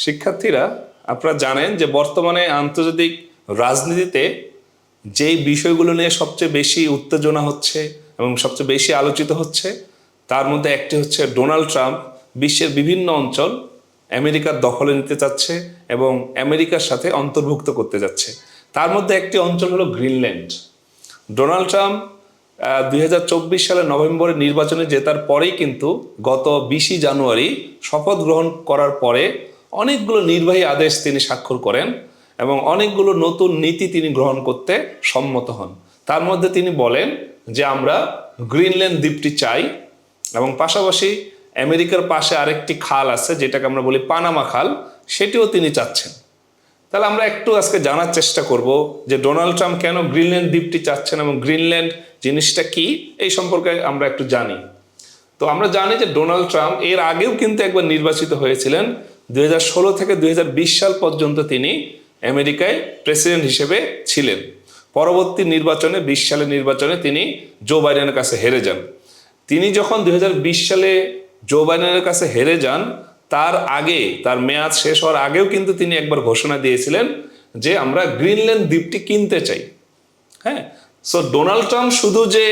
শিক্ষার্থীরা, আপনারা জানেন যে বর্তমানে আন্তর্জাতিক রাজনীতিতে যেই বিষয়গুলো নিয়ে সবচেয়ে বেশি উত্তেজনা হচ্ছে এবং সবচেয়ে বেশি আলোচিত হচ্ছে তার মধ্যে একটি হচ্ছে ডোনাল্ড ট্রাম্প বিশ্বের বিভিন্ন অঞ্চল আমেরিকার দখলে নিতে চাচ্ছে এবং আমেরিকার সাথে অন্তর্ভুক্ত করতে যাচ্ছে। তার মধ্যে একটি অঞ্চল হলো গ্রিনল্যান্ড। ডোনাল্ড ট্রাম্প 2024 সালের নভেম্বরে নির্বাচনে জেতার পরেই কিন্তু গত 20 জানুয়ারি শপথ গ্রহণ করার পরে অনেকগুলো নির্বাহী আদেশ তিনি স্বাক্ষর করেন এবং অনেকগুলো নতুন নীতি তিনি গ্রহণ করতে সম্মত হন। তার মধ্যে তিনি বলেন যে আমরা গ্রিনল্যান্ড দ্বীপটি চাই এবং পাশাপাশি আমেরিকার পাশে আরেকটি খাল আছে যেটাকে আমরা বলি পানামা খাল, সেটিও তিনি চাচ্ছেন। তাহলে আমরা একটু আজকে জানার চেষ্টা করব যে ডোনাল্ড ট্রাম্প কেন গ্রিনল্যান্ড দ্বীপটি চাচ্ছেন এবং গ্রিনল্যান্ড জিনিসটা কি, এই সম্পর্কে আমরা একটু জানি। তো আমরা জানি যে ডোনাল্ড ট্রাম্প এর আগেও কিন্তু একবার নির্বাচিত হয়েছিলেন। 2016 থেকে 2020 সাল পর্যন্ত তিনি আমেরিকায় প্রেসিডেন্ট হিসেবে ছিলেন। পরবর্তী নির্বাচনে 20 সালের নির্বাচনে তিনি জো বাইডেনের কাছে হেরে যান। তিনি যখন 2020 সালে জো বাইডেনের কাছে হেরে যান, তার আগে, তার মেয়াদ শেষ হওয়ার আগেও কিন্তু তিনি একবার ঘোষণা দিয়েছিলেন যে আমরা গ্রিনল্যান্ড দ্বীপটি কিনতে চাই। হ্যাঁ, সো ডোনাল্ড ট্রাম্প শুধু যে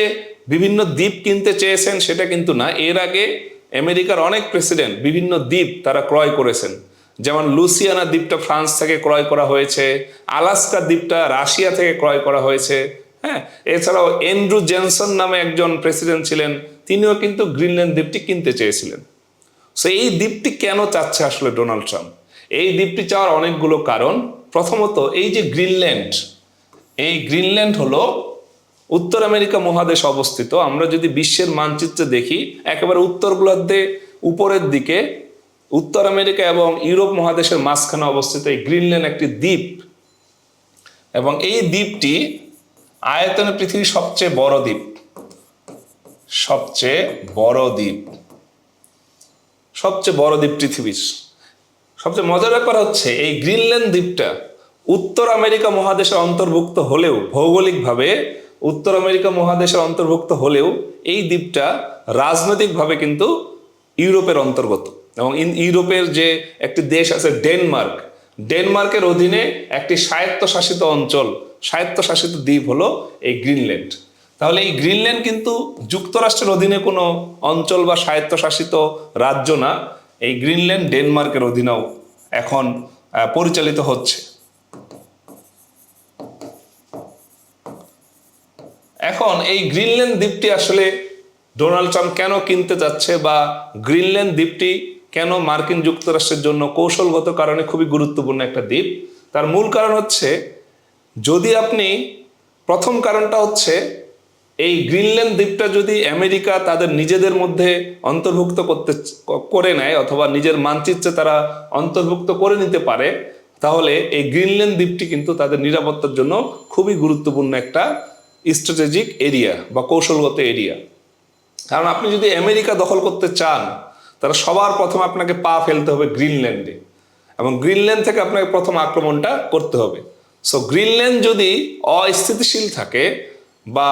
বিভিন্ন দ্বীপ কিনতে চেয়েছেন সেটা কিন্তু না, এর আগে আমেরিকার অনেক প্রেসিডেন্ট বিভিন্ন দ্বীপ তারা ক্রয় করেছেন। যেমন লুসিয়ানা দ্বীপটা ফ্রান্স থেকে ক্রয় করা হয়েছে, আলাস্কা দ্বীপটা রাশিয়া থেকে ক্রয় করা হয়েছে। হ্যাঁ, এছাড়াও অ্যান্ড্রু জেনসন নামে একজন প্রেসিডেন্ট ছিলেন, তিনিও কিন্তু গ্রিনল্যান্ড দ্বীপটি কিনতে চেয়েছিলেন। সো এই দ্বীপটি কেন চাচ্ছে আসলে ডোনাল্ড ট্রাম্প? এই দ্বীপটি চাওয়ার অনেকগুলো কারণ। প্রথমত, এই যে গ্রিনল্যান্ড, এই গ্রিনল্যান্ড হলো উত্তর আমেরিকা মহাদেশে অবস্থিত। আমরা যদি বিশ্বের মানচিত্রে দেখি, একেবারে উত্তর গোলার্ধে উপরের দিকে উত্তর আমেরিকা এবং ইউরোপ মহাদেশের মাঝখানে অবস্থিত এই গ্রিনল্যান্ড একটি দ্বীপ এবং এই দ্বীপটি আয়তনে পৃথিবীর সবচেয়ে বড় দ্বীপ। সবচেয়ে বড় দ্বীপ পৃথিবীর। সবচেয়ে মজার ব্যাপার হচ্ছে এই গ্রিনল্যান্ড দ্বীপটা উত্তর আমেরিকা মহাদেশের অন্তর্ভুক্ত হলেও, ভৌগোলিকভাবে উত্তর আমেরিকা মহাদেশের অন্তর্ভুক্ত হলেও এই দ্বীপটা রাজনৈতিকভাবে কিন্তু ইউরোপের অন্তর্গত। এবং ইউরোপের যে একটি দেশ আছে ডেনমার্ক, ডেনমার্কের অধীনে একটি স্বায়ত্তশাসিত অঞ্চল, স্বায়ত্তশাসিত দ্বীপ হলো এই গ্রিনল্যান্ড। তাহলে এই গ্রিনল্যান্ড কিন্তু যুক্তরাষ্ট্রের অধীনে কোনো অঞ্চল বা স্বায়ত্তশাসিত রাজ্য না, এই গ্রিনল্যান্ড ডেনমার্কের অধীনেও এখন পরিচালিত হচ্ছে। এখন এই গ্রিনল্যান্ড দ্বীপটি আসলে ডোনাল্ড ট্রাম্প কেন কিনতে যাচ্ছে বা গ্রিনল্যান্ড দ্বীপটি কেন মার্কিন যুক্তরাষ্ট্রের জন্য কৌশলগত কারণে খুবই গুরুত্বপূর্ণ একটা দ্বীপ, তার মূল কারণ হচ্ছে, যদি আপনি, প্রথম কারণটা হচ্ছে এই গ্রিনল্যান্ড দ্বীপটা যদি আমেরিকা তাদের নিজেদের মধ্যে অন্তর্ভুক্ত করে নেয় অথবা নিজের মানচিত্রে তারা অন্তর্ভুক্ত করে নিতে পারে, তাহলে এই গ্রিনল্যান্ড দ্বীপটি কিন্তু তাদের নিরাপত্তার জন্য খুবই গুরুত্বপূর্ণ একটা স্ট্র্যাটেজিক এরিয়া বা কৌশলগত এরিয়া। কারণ আপনি যদি আমেরিকা দখল করতে চান, তারা সবার প্রথম আপনাকে পা ফেলতে হবে গ্রিনল্যান্ডে এবং গ্রিনল্যান্ড থেকে আপনাকে প্রথম আক্রমণটা করতে হবে। সো গ্রিনল্যান্ড যদি অস্থিতিশীল থাকে বা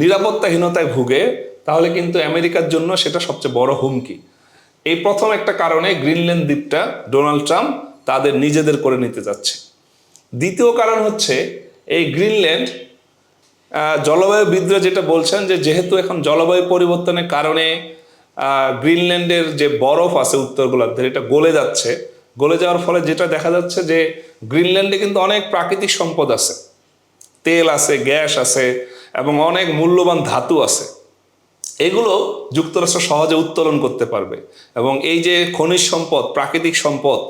নিরাপত্তাহীনতায় ভুগে, তাহলে কিন্তু আমেরিকার জন্য সেটা সবচেয়ে বড় হুমকি। এই প্রথম একটা কারণে গ্রিনল্যান্ড দ্বীপটা ডোনাল্ড ট্রাম্প তাদের নিজেদের করে নিতে যাচ্ছে। দ্বিতীয় কারণ হচ্ছে, এই গ্রিনল্যান্ড জলবায়ুবিদরা যেটা বলছেন যে যেহেতু এখন জলবায়ু পরিবর্তনের কারণে গ্রিনল্যান্ডের যে বরফ আছে উত্তর গোলার্ধের, এটা গলে যাচ্ছে। গলে যাওয়ার ফলে যেটা দেখা যাচ্ছে যে গ্রিনল্যান্ডে কিন্তু অনেক প্রাকৃতিক সম্পদ আছে, তেল আছে, গ্যাস আছে এবং অনেক মূল্যবান ধাতু আছে। এগুলো যুক্তরাষ্ট্র সহজে উত্তোলন করতে পারবে এবং এই যে খনিজ সম্পদ, প্রাকৃতিক সম্পদ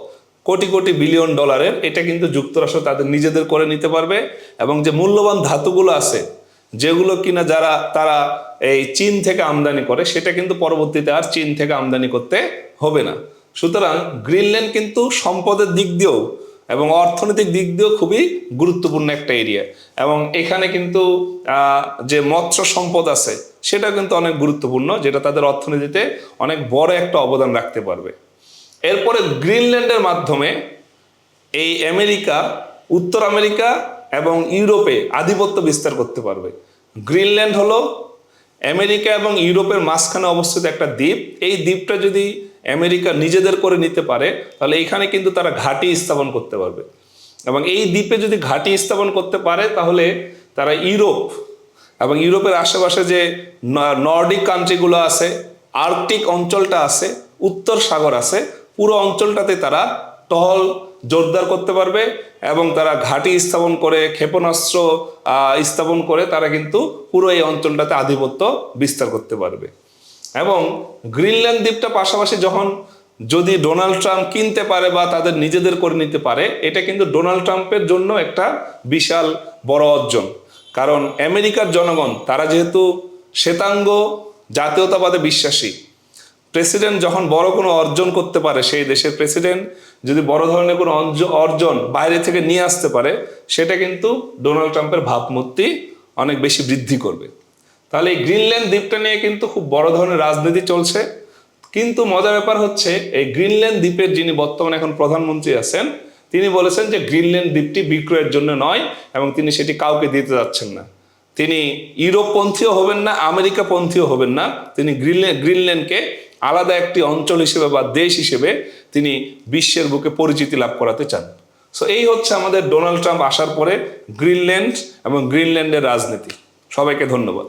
কোটি কোটি বিলিয়ন ডলারের, এটা কিন্তু যুক্তরাষ্ট্র তাদের নিজেদের করে নিতে পারবে। এবং যে মূল্যবান ধাতুগুলো আছে, যেগুলো কিনা তারা এই চীন থেকে আমদানি করে, সেটা কিন্তু পরবর্তীতে আর চীন থেকে আমদানি করতে হবে না। সুতরাং গ্রিনল্যান্ড কিন্তু সম্পদের দিক দিয়েও এবং অর্থনৈতিক দিক দিয়েও খুবই গুরুত্বপূর্ণ একটা এরিয়া এবং এখানে কিন্তু যে মৎস্য সম্পদ আছে সেটা কিন্তু অনেক গুরুত্বপূর্ণ, যেটা তাদের অর্থনীতিতে অনেক বড় একটা অবদান রাখতে পারবে। এরপরে গ্রিনল্যান্ডের মাধ্যমে এই আমেরিকা, উত্তর আমেরিকা এবং ইউরোপে আধিপত্য বিস্তার করতে পারবে। গ্রিনল্যান্ড হলো আমেরিকা এবং ইউরোপের মাঝখানে অবস্থিত একটা দ্বীপ। এই দ্বীপটা যদি আমেরিকা নিজেদের করে নিতে পারে, তাহলে এখানে কিন্তু তারা ঘাঁটি স্থাপন করতে পারবে। এবং এই দ্বীপে যদি ঘাঁটি স্থাপন করতে পারে, তাহলে তারা ইউরোপ এবং ইউরোপের আশেপাশে যে নর্ডিক কান্ট্রিগুলো আছে, আর্কটিক অঞ্চলটা আছে, উত্তর সাগর আছে, পুরো অঞ্চলটাতে তারা টহল জোরদার করতে পারবে এবং তারা ঘাঁটি স্থাপন করে, ক্ষেপণাস্ত্র স্থাপন করে তারা কিন্তু পুরো এই অঞ্চলটাতে আধিপত্য বিস্তার করতে পারবে। এবং গ্রিনল্যান্ড দ্বীপটা পাশাপাশি যদি ডোনাল্ড ট্রাম্প কিনতে পারে বা তাদের নিজেদের করে নিতে পারে, এটা কিন্তু ডোনাল্ড ট্রাম্পের জন্য একটা বিশাল বড় অর্জন। কারণ আমেরিকার জনগণ তারা যেহেতু শ্বেতাঙ্গ জাতীয়তাবাদে বিশ্বাসী, প্রেসিডেন্ট যখন বড় কোনো অর্জন করতে পারে, সেই দেশের প্রেসিডেন্ট যদি বড় ধরনের কোনো অর্জন বাইরে থেকে নিয়ে আসতে পারে, সেটা কিন্তু ডোনাল্ড ট্রাম্পের ভাবমূর্তি অনেক বেশি বৃদ্ধি করবে। তাহলে এই গ্রিনল্যান্ড দ্বীপটা নিয়ে কিন্তু খুব বড় ধরনের রাজনীতি চলছে। কিন্তু মজার ব্যাপার হচ্ছে, এই গ্রিনল্যান্ড দ্বীপের যিনি বর্তমানে এখন প্রধানমন্ত্রী আছেন, তিনি বলেছেন যে গ্রিনল্যান্ড দ্বীপটি বিক্রয়ের জন্য নয় এবং তিনি সেটি কাউকে দিতে যাচ্ছেন না। তিনি ইউরোপপন্থীও হবেন না, আমেরিকাপন্থীও হবেন না। তিনি গ্রিনল্যান্ডকে আলাদা একটি অঞ্চল হিসেবে বা দেশ হিসেবে তিনি বিশ্বের বুকে পরিচিতি লাভ করাতে চান। সো এই হচ্ছে আমাদের ডোনাল্ড ট্রাম্প আসার পরে গ্রিনল্যান্ড এবং গ্রিনল্যান্ডের রাজনীতি। সবাইকে ধন্যবাদ।